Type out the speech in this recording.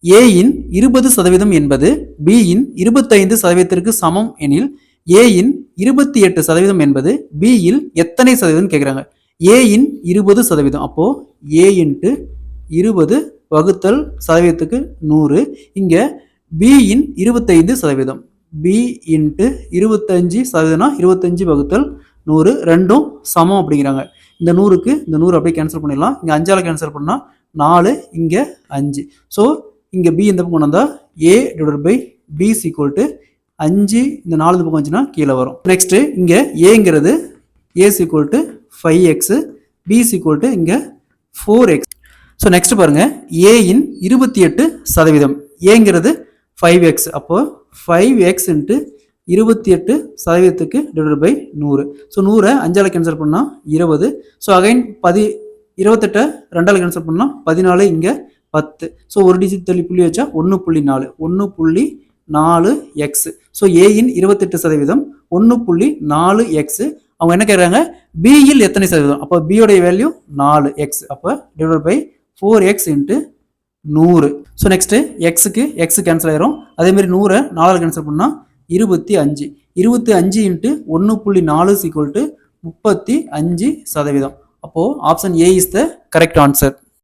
ஏயின் 20% என்பது பியின் 25%ற்கு சமம் எனில் ஏயின் 28% என்பது பியில் எத்தனை சதவீதம் கேட்குறாங்க. ஏயின் 20%, அப்போ ஏ இன்ட்டு 20 வகுத்தல் சதவீதத்துக்கு 100. இங்க பியின் 25%, பி இன்ட்டு 25%, 25 வகுத்தல் 100 ரெண்டும் சமம் அப்படிங்கிறாங்க. இந்த 100க்கு இந்த 100 அப்படியே கேன்சல் பண்ணிடலாம். இங்கே 5ஆல் கேன்சல் பண்ணால் 4, இங்கே 5. ஸோ இங்கே பி இந்த பக்கம் கொண்டு வந்தால் A divide by B equal to 5, இந்த 4 இந்த பக்கம் வந்துச்சுன்னா கீழே வரும். நெக்ஸ்ட்டு இங்கே ஏங்கிறது A equal to 5x, B equal to இங்கே 4x. ஸோ நெக்ஸ்ட் பாருங்கள், ஏயின் 28%, ஏங்கிறது 5x, அப்போ 5x இன்ட்டு 28%க்கு டிவைட் பை 100. ஸோ 100 5ஆல் கேன்சல் பண்ணால் 20. ஸோ அகைன் 28 2ஆல் கேன்சல் பண்ணால் 14, இங்கே 10. ஸோ ஒரு டிஜிட் தள்ளி புள்ளி வச்சா 1.4, 1.4x. ஸோ ஏயின் 28%, 1.4x. அவங்க என்ன கேட்குறாங்க, பியில் எத்தனை சதவீதம், அப்போ பியோடைய வேல்யூ 4x, அப்போ divide by 4x into 100. So next எக்ஸுக்கு எக்ஸ் கேன்சல் ஆயிரும். அதேமாதிரி 100 4ஆல் கேன்சல் பண்ணால் 25. 25 இன்ட்டு 1.4 ஈக்குவல் டு 35%. அப்போது option A is the correct answer.